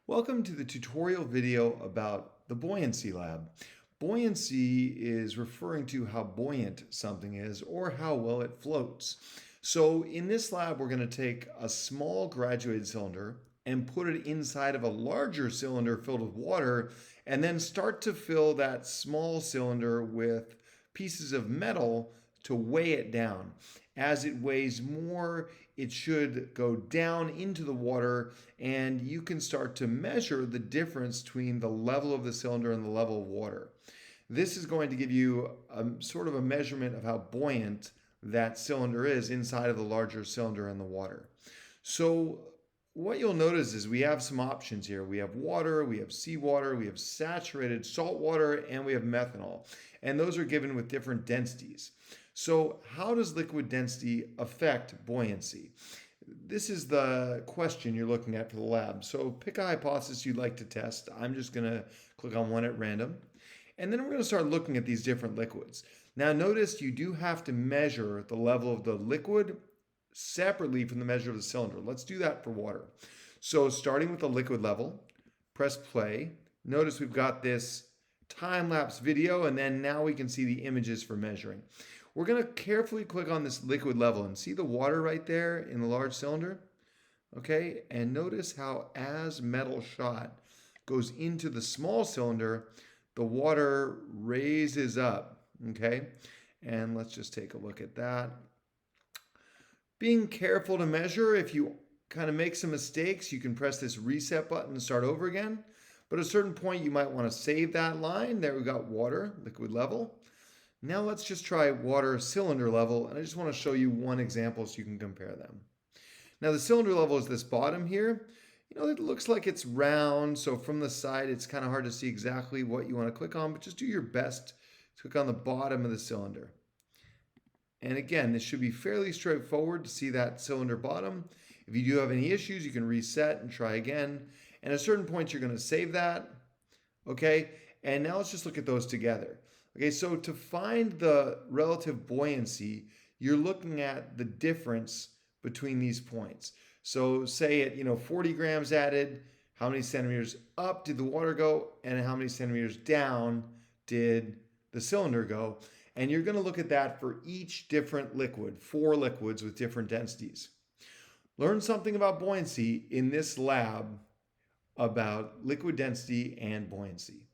Welcome to the tutorial video about the buoyancy lab. Buoyancy is referring to how buoyant something is or how well it floats. So in this lab, we're going to take a small graduated cylinder and put it inside of a larger cylinder filled with water, and then start to fill that small cylinder with pieces of metal to weigh it down. As it weighs more, it should go down into the water, and you can start to measure the difference between the level of the cylinder and the level of water. This is going to give you a sort of a measurement of how buoyant that cylinder is inside of the larger cylinder in the water. So what you'll notice is we have some options here. We have water, we have seawater, we have saturated salt water, and we have methanol. And those are given with different densities. So how does liquid density affect buoyancy? This is the question you're looking at for the lab. So pick a hypothesis you'd like to test. I'm just going to click on one at random. And then we're going to start looking at these different liquids. Now notice you do have to measure the level of the liquid separately from the measure of the cylinder. Let's do that for water. So starting with the liquid level, press play. Notice we've got this time-lapse video, and then now we can see the images for measuring. We're going to carefully click on this liquid level and see the water right there in the large cylinder. Okay, and notice how as metal shot goes into the small cylinder, the water raises up. Okay, and let's just take a look at that. Being careful to measure. If you kind of make some mistakes, you can press this reset button and start over again. But at a certain point, you might want to save that line. There we got water, liquid level. Now let's just try water cylinder level, and I just want to show you one example so you can compare them. Now the cylinder level is this bottom here. It looks like it's round, so from the side it's kind of hard to see exactly what you want to click on, but just do your best to click on the bottom of the cylinder. And again, this should be fairly straightforward to see that cylinder bottom. If you do have any issues, you can reset and try again. And at a certain point, you're going to save that. Okay, and now let's just look at those together. Okay, so to find the relative buoyancy, you're looking at the difference between these points. So say at 40 grams added, how many centimeters up did the water go, and how many centimeters down did the cylinder go? And you're going to look at that for each different liquid, 4 liquids with different densities. Learn something about buoyancy in this lab about liquid density and buoyancy.